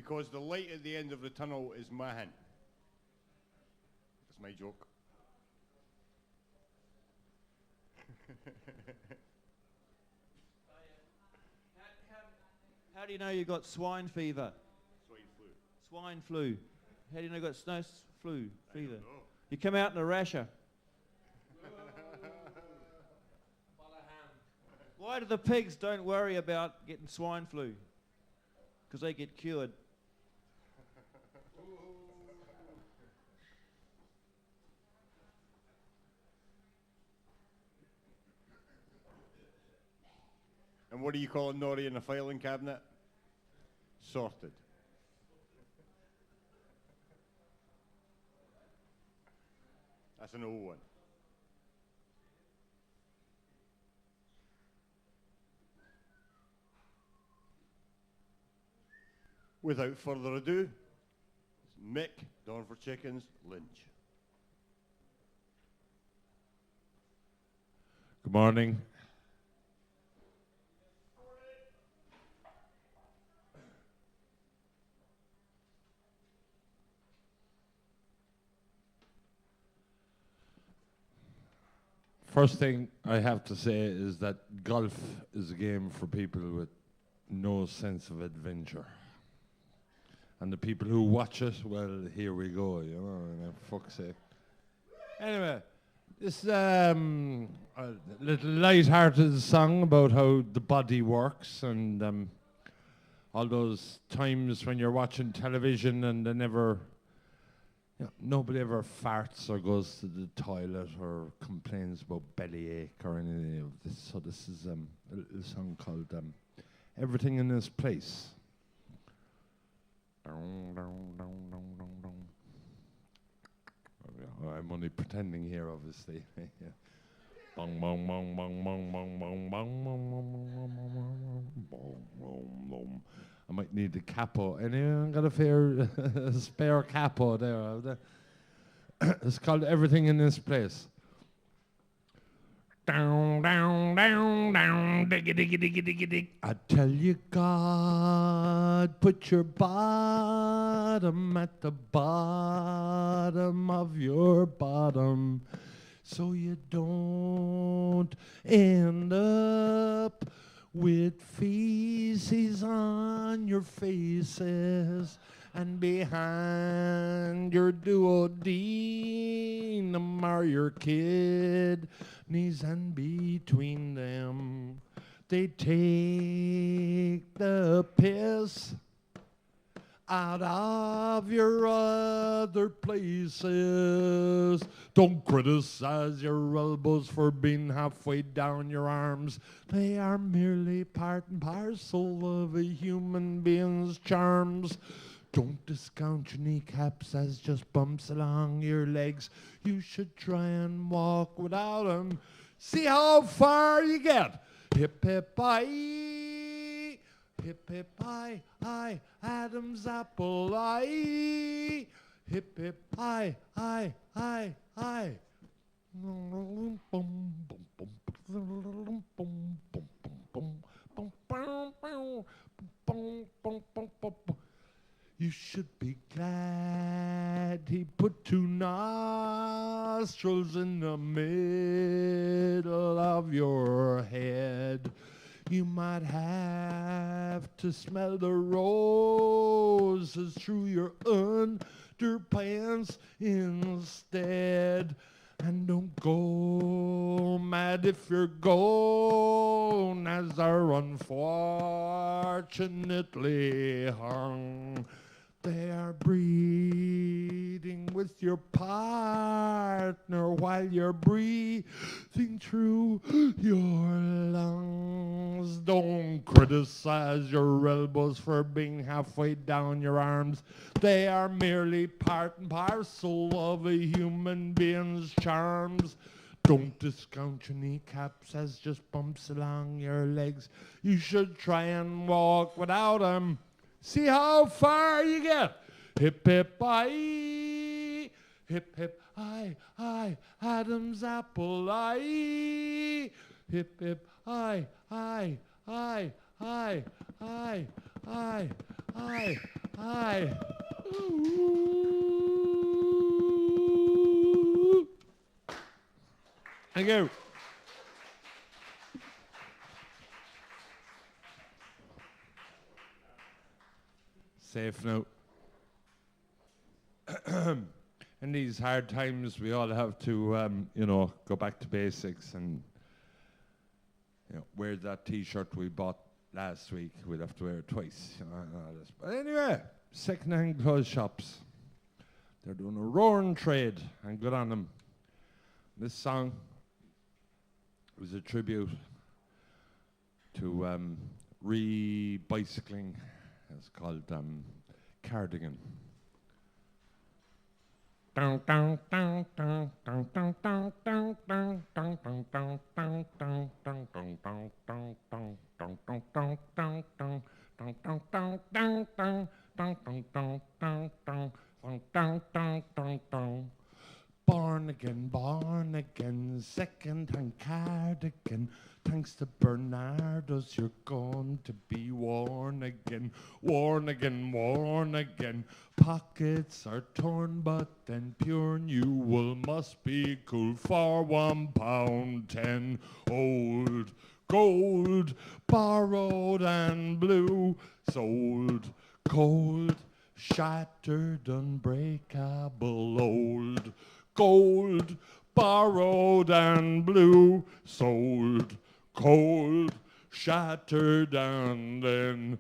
Because the light at the end of the tunnel is my hint. That's my joke. How do you know you got swine fever? Swine flu. Swine flu. How do you know you got fever? You come out in a rasher. Why do the pigs don't worry about getting swine flu? Because they get cured. And what do you call a nori in a filing cabinet? Sorted. That's an old one. Without further ado, Mick, Dawn for Chickens, Lynch. Good morning. First thing I have to say is that golf is a game for people with no sense of adventure. And the people who watch it, well, here we go, you know, fuck's sake. Anyway, this a little light-hearted song about how the body works and all those times when you're watching television and they never, you know, nobody ever farts or goes to the toilet or complains about bellyache or anything of this. So this is a little song called Everything in Its Place. I'm only pretending here, obviously. Bong bong bong bong bong bong bong bong bong bong. I might need a capo. Anyone got a spare capo there? It's called Everything in This Place. Down, down, down, down, diggy, diggy, diggy, diggy, dig. I tell you, God, put your bottom at the bottom of your bottom so you don't end up with feces on your faces and behind your duodenum are your kidneys, and between them they take the piss out of your other places. Don't criticize your elbows for being halfway down your arms. They are merely part and parcel of a human being's charms. Don't discount your kneecaps as just bumps along your legs. You should try and walk without them. See how far you get. Hip, hip, aye. Hip, hip, aye, aye. Adam's apple, aye. Hip, hip, aye, aye, aye, aye. You should be glad he put two nostrils in the middle of your head. You might have to smell the roses through your underpants instead. And don't go mad if your gonads are unfortunately hung. They are breathing with your partner while you're breathing through your lungs. Don't criticize your elbows for being halfway down your arms. They are merely part and parcel of a human being's charms. Don't discount your kneecaps as just bumps along your legs. You should try and walk without them. See how far you get. Hip, hip, aye. Hip, hip, aye, aye. Adam's apple, aye. Hip, hip, aye, aye, aye, aye, aye, aye, aye, Hi. Thank you. Safe now. In these hard times, we all have to, go back to basics and, wear that T-shirt we bought last week. We'll have to wear it twice. And all this. But anyway, second-hand clothes shops. They're doing a roaring trade, and good on them. This song was a tribute to re-bicycling. It's called Cardigan. Born again, second-hand cardigan. Thanks to Bernardo's, you're going to be worn again, worn again, worn again. Pockets are torn, but then pure new wool must be cool for £1.10. Old gold, borrowed and blue, sold cold, shattered, unbreakable. Old gold, borrowed and blue, sold cold, shattered, and then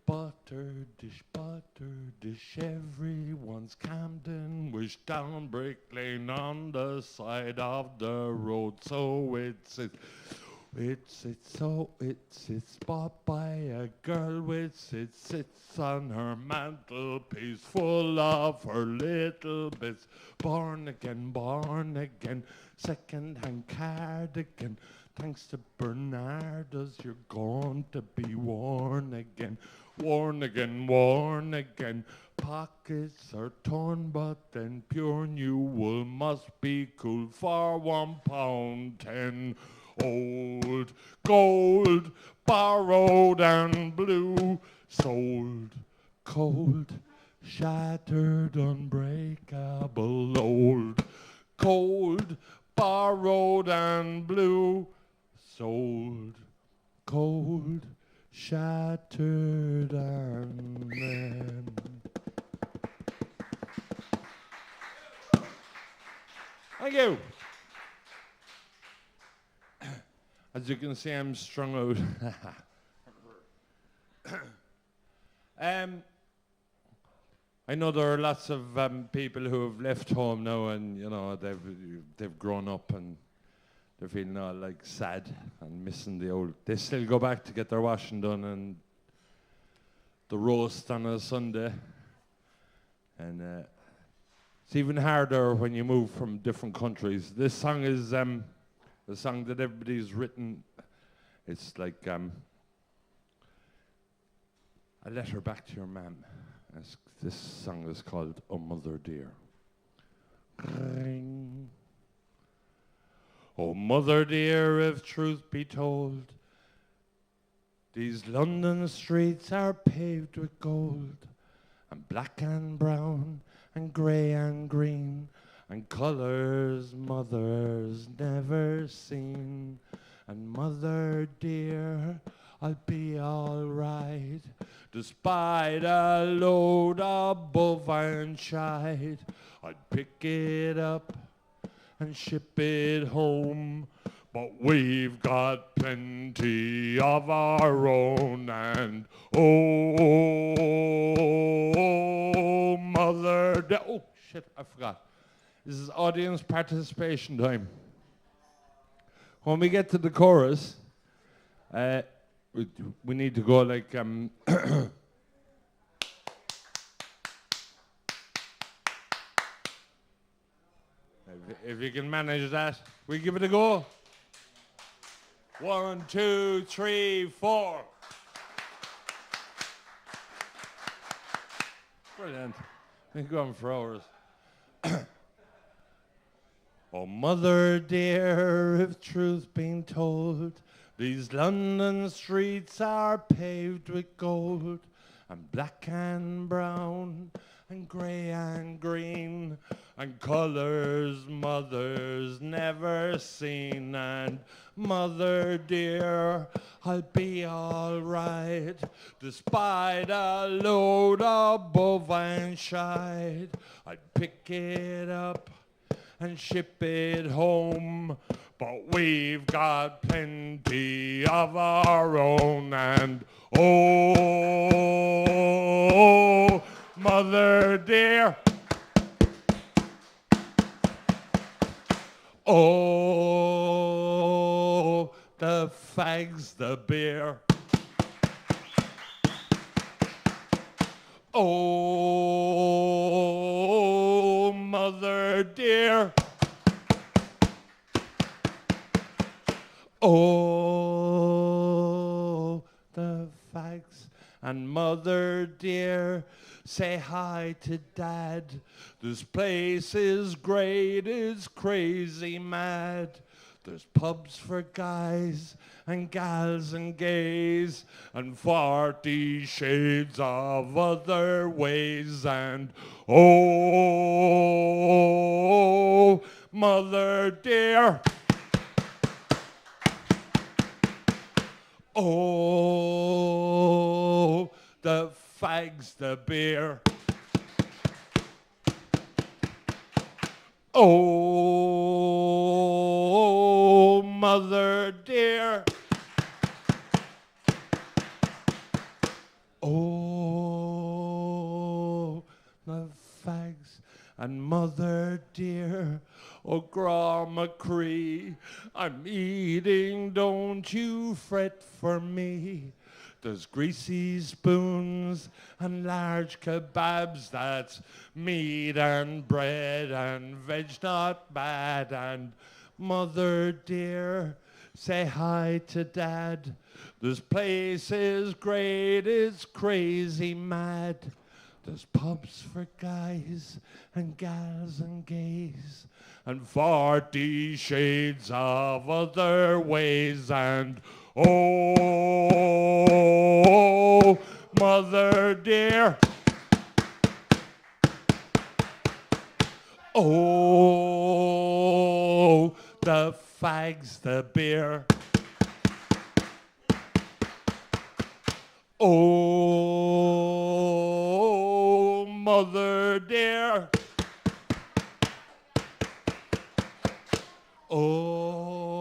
butter dish, everyone's Camden wish down Brick Lane on the side of the road. So it's bought by a girl which it sits on her mantelpiece full of her little bits. Born again, second-hand cardigan. Thanks to Bernardo's, you're going to be worn again. Worn again, worn again. Pockets are torn, but then pure new wool must be cool for £1.10. Old gold, borrowed and blue, sold cold, shattered, unbreakable. Old gold, borrowed and blue, sold cold, shattered, and then. Thank you. As you can see, I'm strung out. I know there are lots of people who have left home now, and they've grown up and they're feeling all like sad and missing the old. They still go back to get their washing done and the roast on a Sunday, and it's even harder when you move from different countries. This song is the song that everybody's written. It's like a letter back to your mam. This song is called "Oh Mother Dear." Oh mother dear, if truth be told, these London streets are paved with gold, and black and brown, and grey and green, and colours mothers never seen. And mother dear, I'll be all right, despite a load of bovine shite. I'd pick it up and ship it home, but we've got plenty of our own. And oh, mother, oh shit, I forgot. This is audience participation time. When we get to the chorus, we need to go like if you can manage that, we give it a go. 1, 2, 3, 4. Brilliant. We can go on for hours. Oh, mother dear, if truth been told, these London streets are paved with gold, and black and brown, and grey and green, and colours mothers never seen. And mother dear, I'll be alright, despite a load above and shide. I'd pick it up and ship it home, but we've got plenty of our own. And oh, mother dear, oh, the fags, the beer, oh, mother dear, oh, the fags. And mother dear, say hi to dad. This place is great, it's crazy mad. There's pubs for guys and gals and gays, and 40 shades of other ways. And oh, mother dear, oh, the fags, the beer, oh, mother dear, oh, the fags. And mother dear, oh, Gra McCree, I'm eating, don't you fret for me. There's greasy spoons and large kebabs, that's meat and bread and veg not bad. And mother dear, say hi to dad. This place is great, it's crazy mad. There's pubs for guys and gals and gays, and 40 shades of other ways. And oh, mother dear, oh, the fags, the beer, oh, mother dear, oh,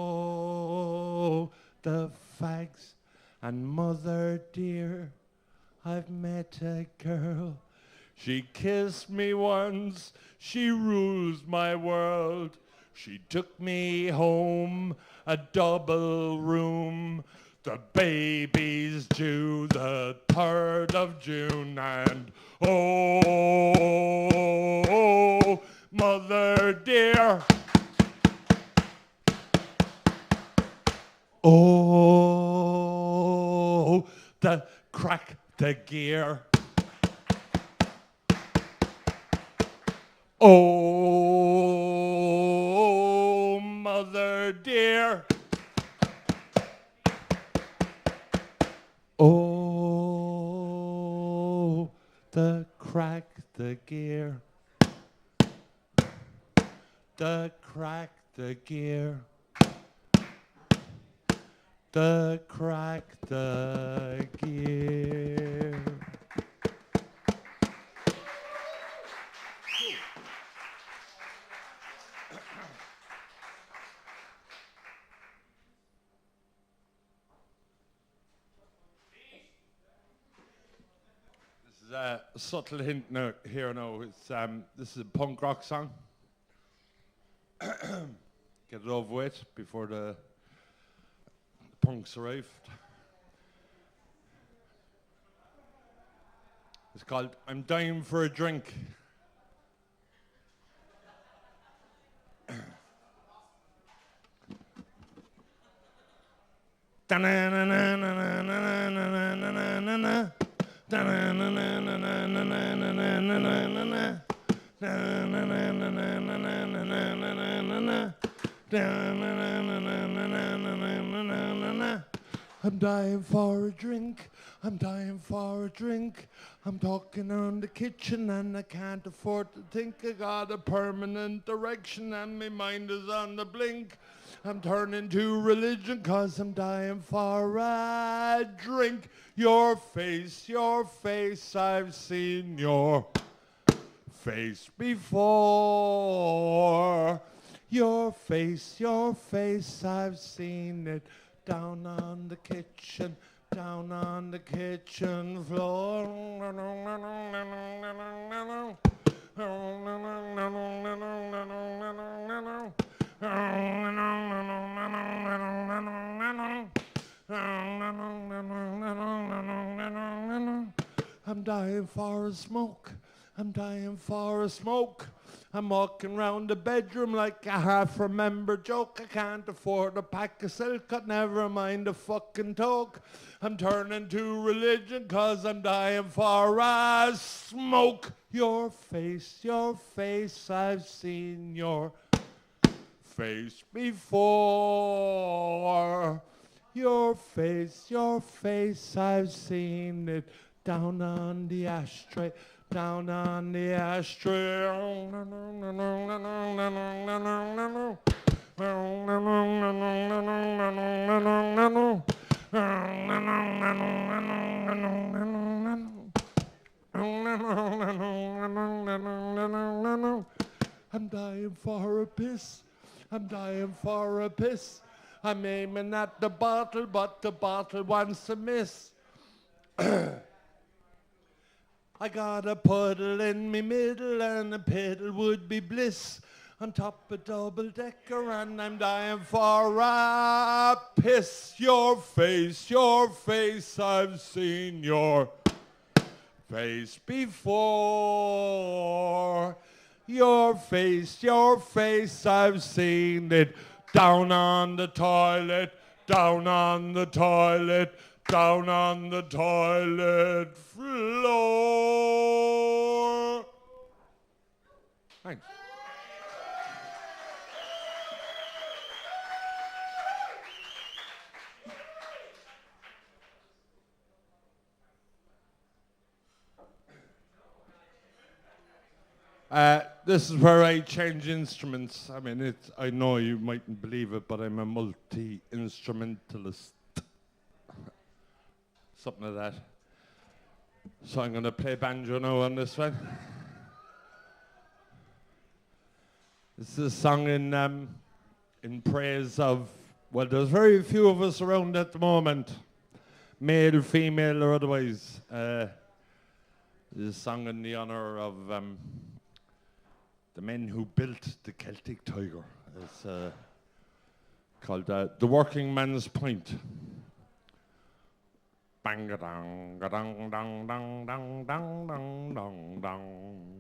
the fags. And mother dear, I've met a girl. She kissed me once, she rules my world. She took me home, a double room. The baby's due the 3rd of June. And oh, mother dear, oh, the crack the gear, oh, mother dear, oh, the crack the gear, the crack the gear, the crack the gear. This is a subtle hint now, here now. It's this is a punk rock song. Get it over with before the punks arrived. It's called I'm Dying for a Drink. I'm dying for a drink. I'm dying for a drink. I'm talking on the kitchen and I can't afford to think. I got a permanent erection and my mind is on the blink. I'm turning to religion 'cause I'm dying for a drink. Your face, I've seen your face before. Your face, I've seen it down on the kitchen floor. I'm dying for a smoke. I'm dying for a smoke. I'm walking round the bedroom like a half-remembered joke. I can't afford a pack of silk, cut never mind a fucking toke. I'm turning to religion 'cause I'm dying for a smoke. Your face, I've seen your face before. Your face, I've seen it down on the ashtray. Down on the ashtray. I'm dying for a piss. I'm dying for a piss. I'm aiming at the bottle, but the bottle wants to miss. I got a puddle in me middle and a piddle would be bliss. On top of double-decker and I'm dying for a piss. Your face, I've seen your face before. Your face, I've seen it down on the toilet, down on the toilet, down on the toilet floor. Thanks. This is where I change instruments. I mean, I know you mightn't believe it, but I'm a multi-instrumentalist. Something like that. So I'm going to play banjo now on this one. This is a song in praise of, well, there's very few of us around at the moment, male, female, or otherwise. This is a song in the honor of the men who built the Celtic Tiger. It's called The Working Man's Point. Bang a dong, ga dong, dong, dong, dong, dong, dong, dong, dong.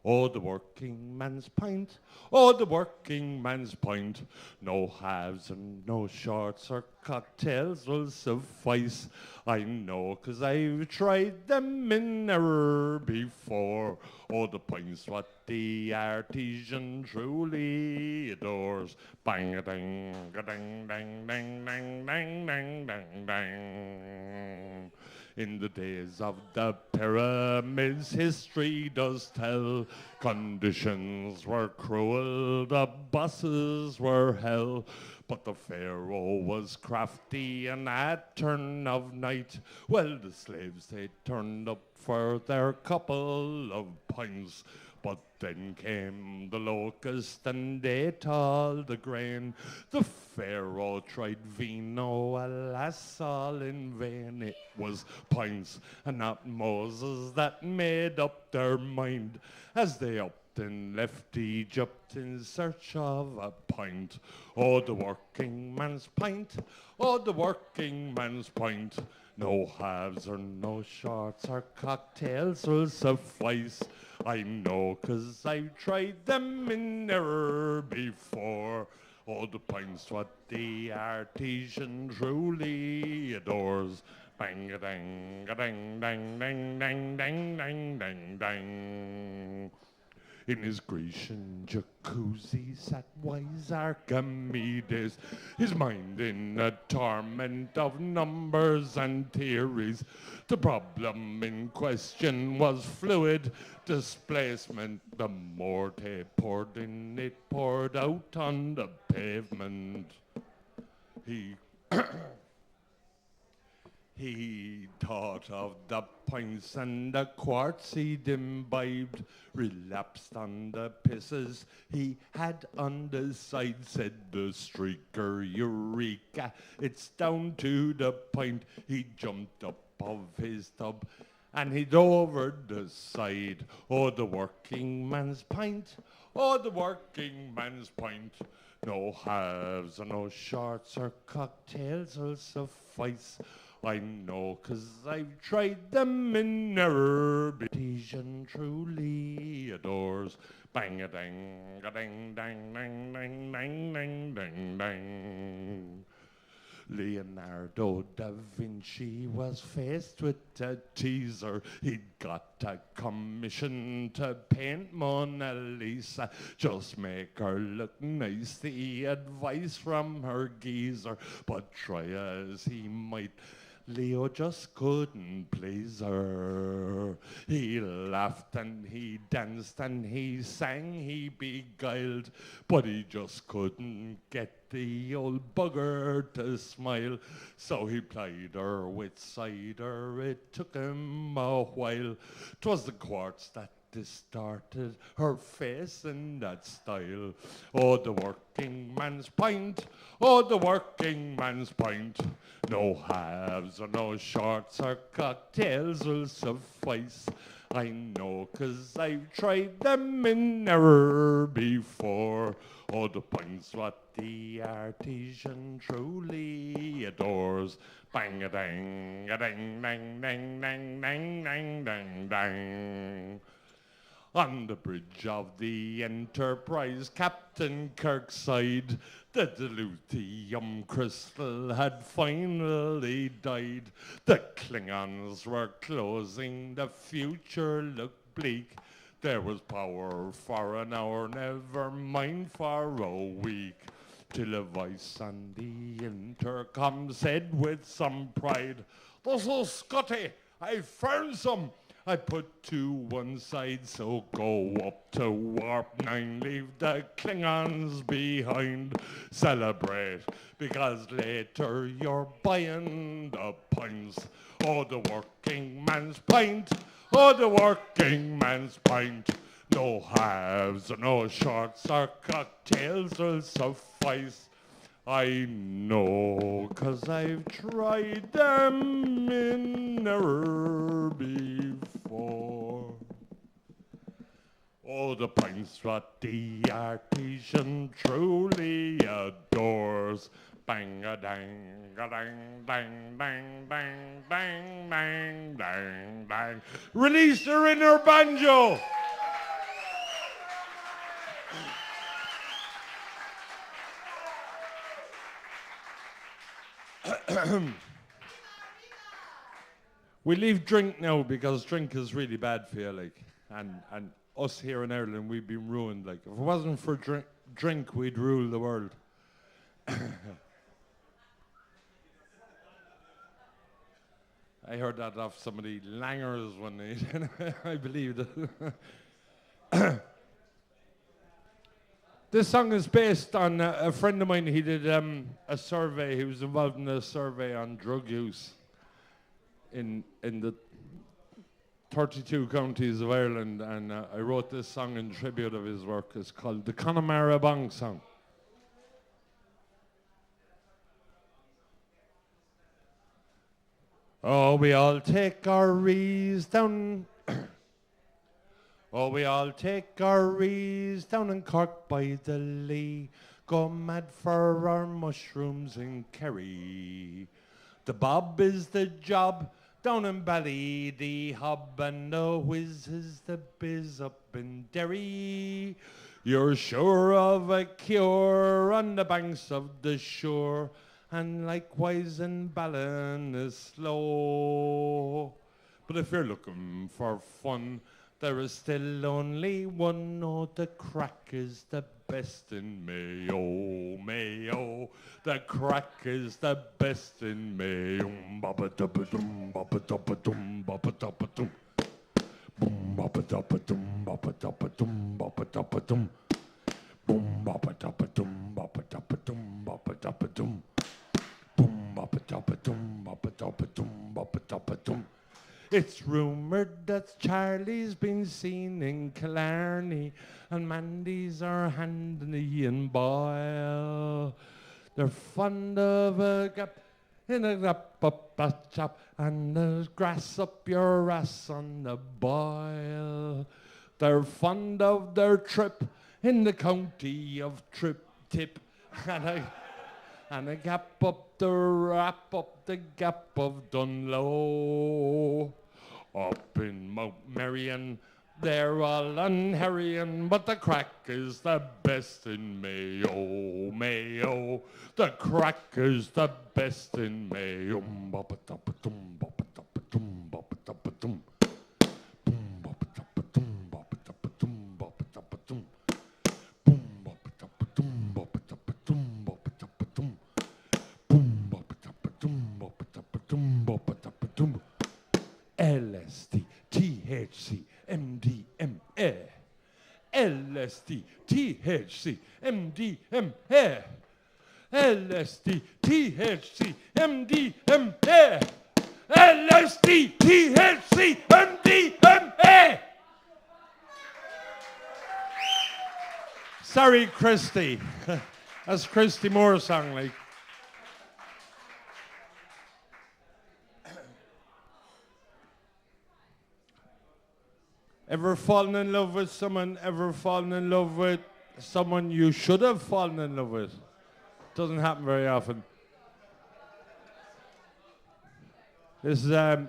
Oh, the working man's pint, oh, the working man's pint. No halves and no shorts or cocktails will suffice. I know, 'cause I've tried them in error before. Oh, the pints what the artisan truly adores. Bang a ding, ga ding, ding, ding, ding, ding, ding, ding, ding. In the days of the pyramids, history does tell, conditions were cruel, the bosses were hell. But the Pharaoh was crafty, and at turn of night, well, the slaves, they turned up for their couple of pints. But then came the locust and ate all the grain. The Pharaoh tried vino, alas, all in vain. It was pints and not Moses that made up their mind as they upped and left Egypt in search of a pint. Oh, the working man's pint, oh, the working man's pint. No halves or no shorts or cocktails will suffice. I know, 'cause I've tried them in error before. Oh, the pints what the artisan truly adores. Bang a dang a dang dang dang dang dang dang dang dang. In his Grecian jacuzzi sat wise Archimedes, his mind in a torment of numbers and theories. The problem in question was fluid displacement. The more they poured in, it poured out on the pavement. He thought of the pints and the quarts he'd imbibed, relapsed on the pisses he had on the side, said the streaker, eureka, it's down to the pint. He jumped up of his tub and he'd over the side. Oh, the working man's pint, oh, the working man's pint. No halves or no shorts or cocktails will suffice. I know, 'cause I've tried them in error. Artesian truly adores. Bang a dang a dang dang dang dang dang dang dang dang. Leonardo da Vinci was faced with a teaser. He'd got a commission to paint Mona Lisa. Just make her look nice, the advice from her geezer. But try as he might, Leo just couldn't please her. He laughed and he danced and he sang, he beguiled, but he just couldn't get the old bugger to smile. So he plied her with cider, it took him a while. 'Twas the quartz that distorted her face in that style. Oh, the working man's pint, oh, the working man's pint. No halves or no shorts or cocktails will suffice. I know, 'cause I've tried them in error before. Oh, the pint's what the artisan truly adores. Bang a dang a dang dang dang dang dang dang dang dang. On the bridge of the Enterprise, Captain Kirkside, the dilithium crystal had finally died. The Klingons were closing, the future looked bleak. There was power for an hour, never mind for a week. Till a voice on the intercom said with some pride, "This is Scotty, I found some." I put to one side, so go up to warp 9, leave the Klingons behind. Celebrate, because later you're buying the pints. Oh, the working man's pint, oh, the working man's pint. No halves, no shorts or cocktails will suffice. I know, 'cause I've tried them in error before. Oh, the pints what the artisan truly adores. Bang a dang a dang dang dang dang dang dang dang dang. Release her inner banjo. We leave drink now because drink is really bad for you, like, and us here in Ireland, we've been ruined. Like, if it wasn't for drink, we'd rule the world. I heard that off some of the langers one night. I believed it. This song is based on a friend of mine. He did a survey. He was involved in a survey on drug use in the 32 counties of Ireland, and I wrote this song in tribute of his work. It's called the Connemara Bong Song. Oh, we all take our rees down. Oh, we all take our rees down in Cork by the Lee. Go mad for our mushrooms in Kerry. The bob is the job down in Bally, the hob and the whiz is the biz up in Derry. You're sure of a cure on the banks of the shore, and likewise in Ballinasloe. But if you're looking for fun, there is still only one. Oh, the crack is the best in Mayo, Mayo. The crack is the best in Mayo. Ba-ba-da-ba-dum, ba-ba-da-ba-dum, ba-ba-da-ba-dum. Boom, ba-ba-da-ba-dum, ba-ba-da-ba-dum, ba-ba-da-ba-dum. Boom, ba-ba-da-ba-dum, ba-ba-da-ba-dum, ba-ba-da-ba-dum. Boom, ba-ba-da-ba-dum, ba-ba-da-ba-dum, ba-ba-da-ba-dum. It's rumoured that Charlie's been seen in Killarney and Mandy's are handy and boil. They're fond of a gap in a gap up a chop, and there's grass up your ass on the boil. They're fond of their trip in the county of Tip and a gap up the rap up the gap of Dunlow. Up in Mount Marion, they're all unharrying, but the crack is the best in Mayo, Mayo. The crack is the best in Mayo. Ba-ba-da-ba-dum, ba-ba-da-ba-dum, ba-ba-da-ba-dum. Boom, ba-ba-da-ba-dum, ba-ba-da-ba-dum, ba-ba-da-ba-dum. Boom, ba-ba-da-ba-dum, ba-ba-da-ba-dum, ba-ba-da-ba-dum. Boom, ba-ba-da-ba-dum, ba-ba-da-ba-dum, ba-ba-da-ba-dum. LSD, THC, MDMA. LSD, THC, MDMA. LSD, THC, MDMA. LSD, THC, MDMA. Sorry, Christy. That's Christy Moore's song, like. Ever fallen in love with someone? Ever fallen in love with someone you should have fallen in love with? Doesn't happen very often. This is a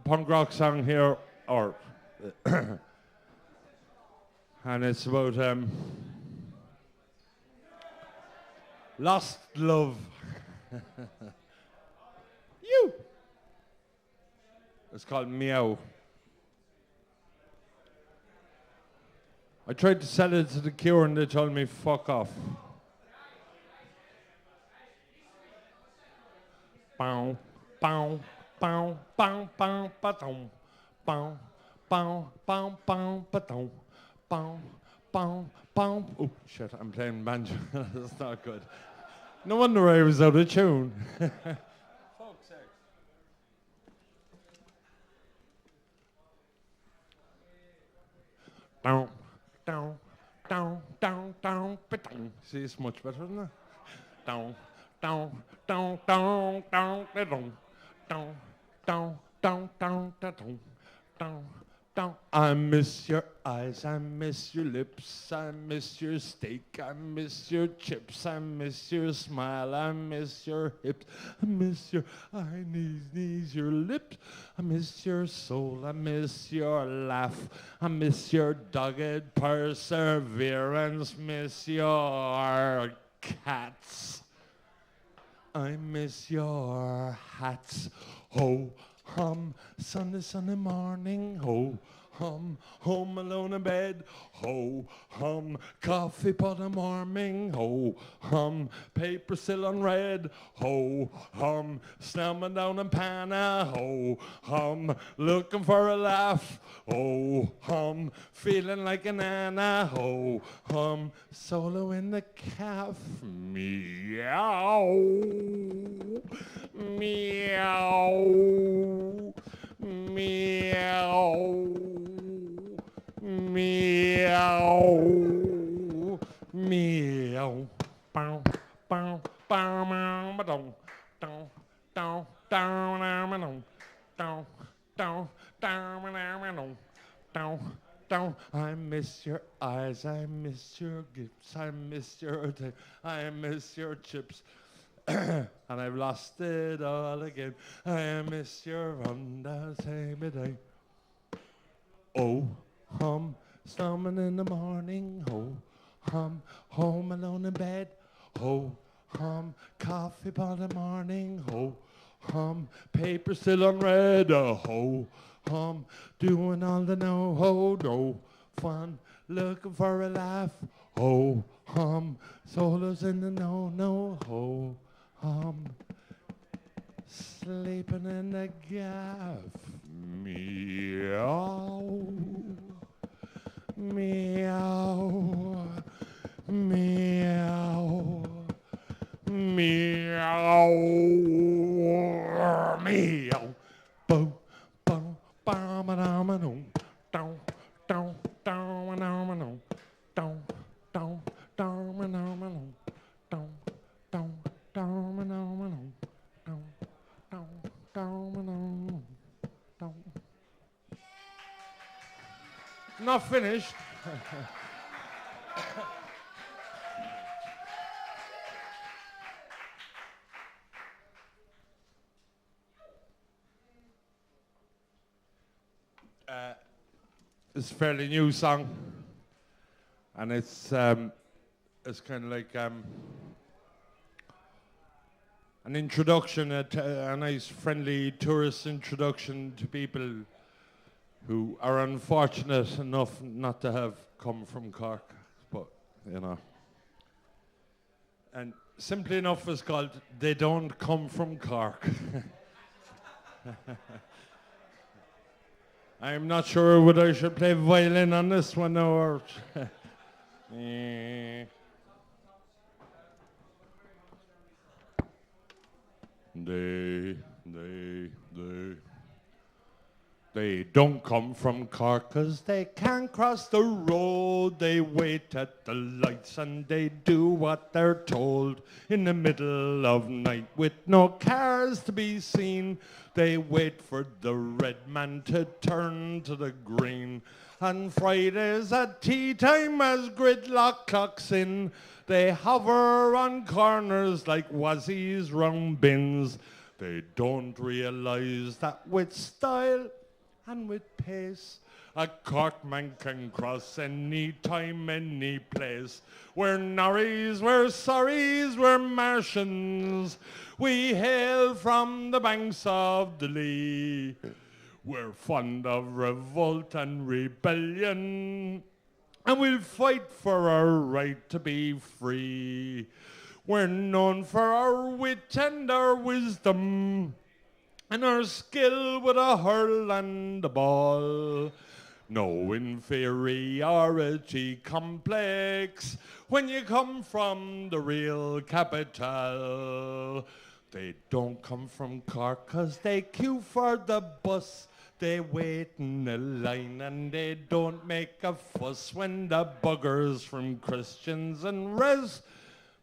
punk rock song here, or and it's about lost love. You. It's called Meow. I tried to sell it to the Cure and they told me fuck off. Bow, bow, bow, bow, bow, ba-dum. Bow, bow, bow, bow, ba-dum. Bow, bow, bow. Oh, shit, I'm playing banjo. That's not good. No wonder I was out of tune. Fuck's sake. Down. Down, down, down, down, ba-dum. See, it's much better than that. Down, down, down, down, down, ba-dum. Down, down, down, down, da-dum. Down, down. I miss your eyes, I miss your lips, I miss your steak, I miss your chips, I miss your smile, I miss your hips, I miss your eye, knees, your lips, I miss your soul, I miss your laugh, I miss your dogged perseverance, miss your cats. I miss your hats. Ho, hum, Sunday morning. Ho, hum, home alone in bed. Ho, hum, coffee pot a warming. Ho, hum, paper still unread. Ho, hum, slamming down in Pana. Ho, hum, looking for a laugh. Ho, hum, feeling like an Anna. Ho, hum, solo in the calf. Meow. Meow. Meow. Meow. Meow. Bow. Bow. Bow. Bow. Down. Down. Down. Down. Down. Down. Down. Down. Down. I miss your eyes. I miss your lips. I miss your day. I miss your chips. And I've lost it all again. I miss your Honda same day. Oh, hum, storming in the morning. Oh, hum, home alone in bed. Oh, Coffee by the morning, ho, paper still unread, ho, doing all the no fun, looking for a laugh, ho, solos in the no, ho, sleeping in the gaff, meow, meow, meow. Meow, meow, bo, bo, ba, ma, da, ma, no, down, down, down, down, ma, no, down, down, down, ma, no, ma, no, down, down, down, ma, no, ma, no, down, down, down, ma, no, down. Not finished. It's a fairly new song, and it's kind of like an introduction, a nice friendly tourist introduction to people who are unfortunate enough not to have come from Cork, but you know. And simply enough, it's called "They Don't Come From Cork." I'm not sure whether I should play violin on this one or. They don't come from Cork 'cause they can't cross the road. They wait at the lights and they do what they're told. In the middle of night with no cars to be seen, they wait for the red man to turn to the green. On Fridays at tea time as gridlock clocks in, they hover on corners like wazzies round bins. They don't realise that with style and with pace, a Cork man can cross any time, any place. We're Norries, we're Surreys, we're Martians. We hail from the banks of the Lee. We're fond of revolt and rebellion, and we'll fight for our right to be free. We're known for our wit and our wisdom, and our skill with a hurl and a ball. No inferiority complex when you come from the real capital. They don't come from Cork 'cause they queue for the bus. They wait in a line and they don't make a fuss when the buggers from Christians and Res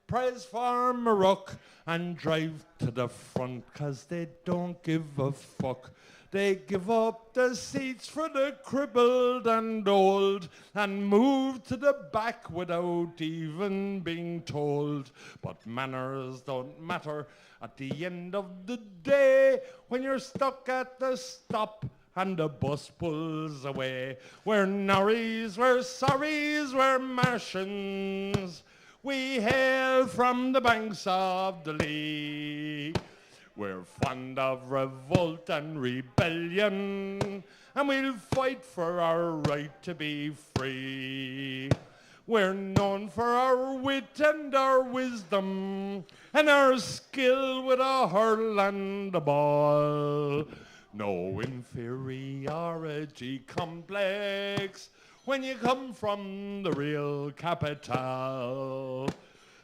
prize for Maroc and drive to the front 'cause they don't give a fuck. They give up the seats for the crippled and old and move to the back without even being told. But manners don't matter at the end of the day when you're stuck at the stop and the bus pulls away. We're Norries, we're Surreys, we're Martians. We hail from the banks of the Lee. We're fond of revolt and rebellion, and we'll fight for our right to be free. We're known for our wit and our wisdom, and our skill with a hurl and a ball. No inferiority complex when you come from the real capital.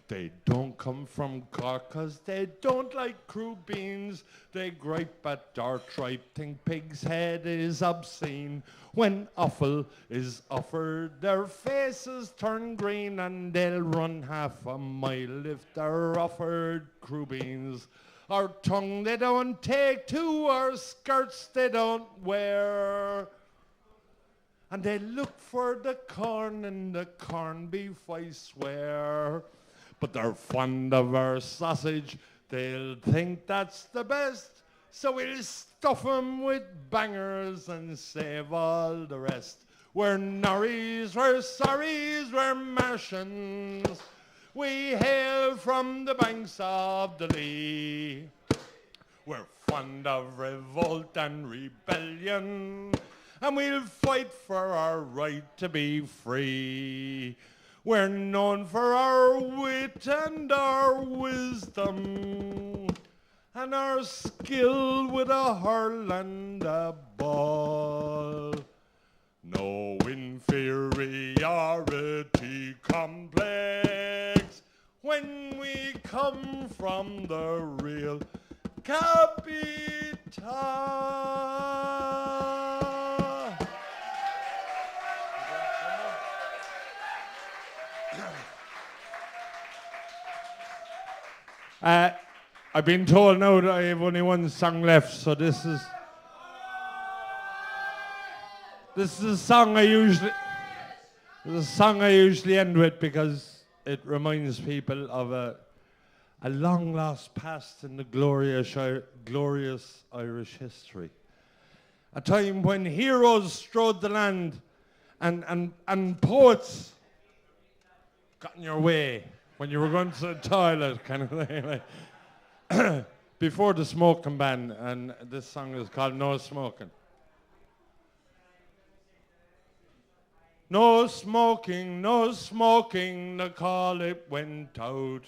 They don't come from Cork 'cause they don't like crew beans. They gripe at our tripe, think pig's head is obscene. When offal is offered, their faces turn green and they'll run half a mile if they're offered crew beans. Our tongue they don't take to, our skirts they don't wear. And they look for the corn and the corned beef, I swear. But they're fond of our sausage, they'll think that's the best. So we'll stuff 'em with bangers and save all the rest. We're Norries, we're Surreys, we're Martians. We hail from the banks of the Lee. We're fond of revolt and rebellion, and we'll fight for our right to be free. We're known for our wit and our wisdom, and our skill with a hurl and a ball. No inferiority complex when we come from the real capital. I've been told now that I have only one song left, so this is a song I usually end with because it reminds people of a long lost past in the glorious Irish history. A time when heroes strode the land and poets got in your way when you were going to the toilet, kind of thing. Like before the smoking ban, and this song is called No Smoking. No smoking, the call it went out.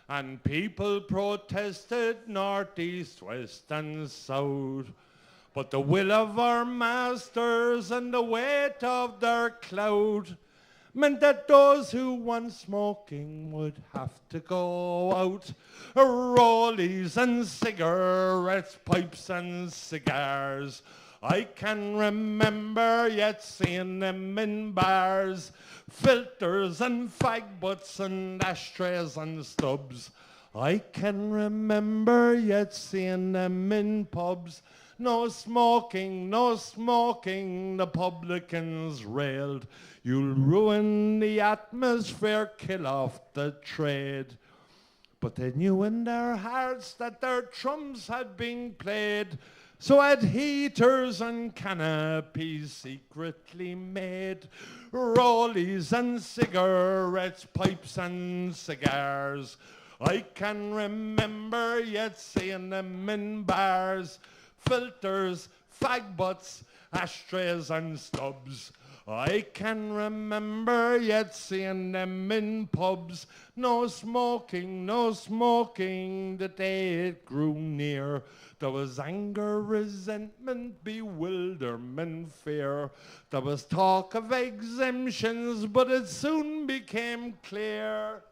And people protested north, east, west and south. But the will of our masters and the weight of their cloud meant that those who want smoking would have to go out. Rollies and cigarettes, pipes and cigars. I can remember yet seeing them in bars. Filters and fag butts and ashtrays and stubs. I can remember yet seeing them in pubs. No smoking, the publicans railed. You'll ruin the atmosphere, kill off the trade. But they knew in their hearts that their trumps had been played. So had heaters and canopies secretly made. Rollies and cigarettes, pipes and cigars. I can remember yet seeing them in bars. Filters, fag butts, ashtrays and stubs. I can remember yet seeing them in pubs. No smoking, the day it grew near. There was anger, resentment, bewilderment, fear. There was talk of exemptions, but it soon became clear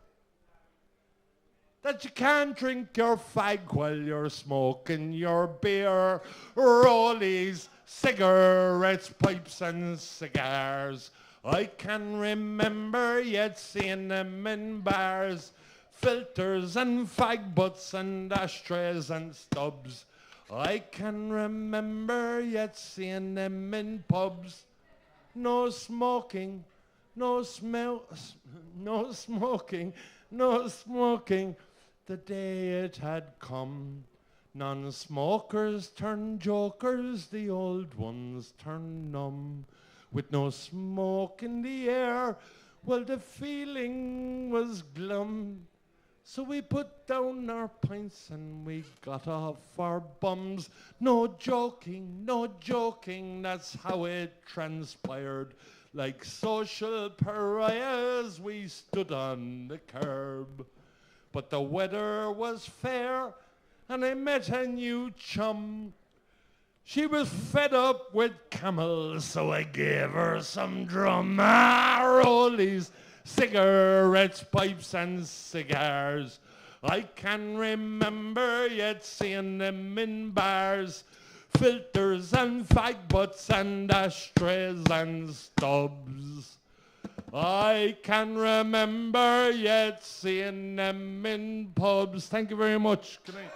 that you can't drink your fag while you're smoking your beer. Rollies, cigarettes, pipes and cigars. I can remember yet seeing them in bars. Filters and fag butts and ashtrays and stubs. I can remember yet seeing them in pubs. No smoking, no smoking, the day it had come. Non-smokers turned jokers, the old ones turned numb. With no smoke in the air, well, the feeling was glum. So we put down our pints and we got off our bums. No joking, that's how it transpired. Like social pariahs, we stood on the curb. But the weather was fair, and I met a new chum. She was fed up with camels, so I gave her some drum. Rollies, cigarettes, pipes and cigars. I can remember yet seeing them in bars. Filters and fag butts and ashtrays and stubs. I can remember yet seeing them in pubs. Thank you very much. Good night.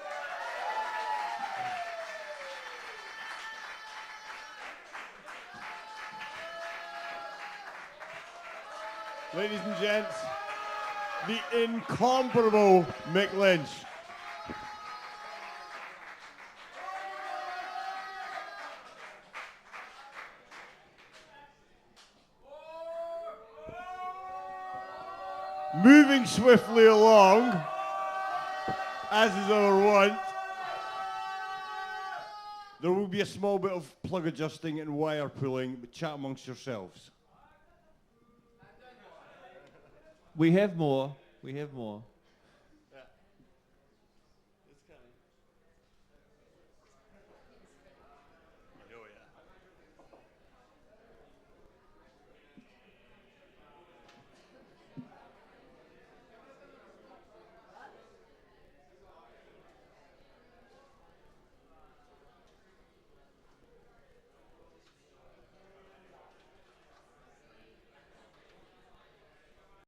Ladies and gents, the incomparable Mick Lynch. moving swiftly along, as is our want. There will be a small bit of plug adjusting and wire pulling, but chat amongst yourselves. We have more. We have more.